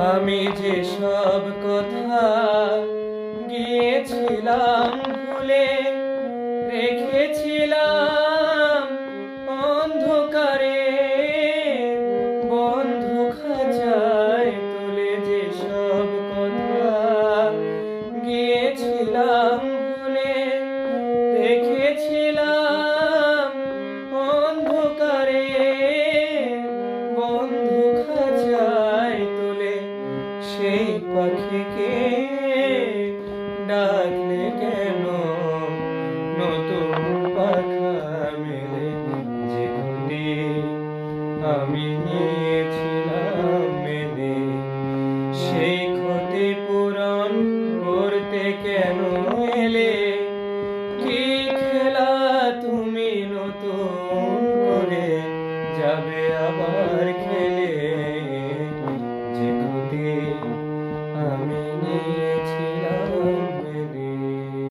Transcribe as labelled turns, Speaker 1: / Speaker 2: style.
Speaker 1: আমি যে সব কথা গিয়েছিলাম ভুলে রেখেছিলাম অন্ধকারে বন্ধু খাঁচায় তুলে, যে সব কথা গিয়েছিলাম ভুলে রেখেছিলাম অন্ধকারে বন্ধু খাঁচায় তুলে, সেই পাখিকে ডাকলে কেন নতুন পাখা মেলে? যে ক্ষতি আমি নিয়েছিলাম মেনে, সেই ক্ষতি পূরণ করতে কেন এলে? কি খেলা তুমি নতুন করে যাবে আবার খেলে? যে ক্ষতি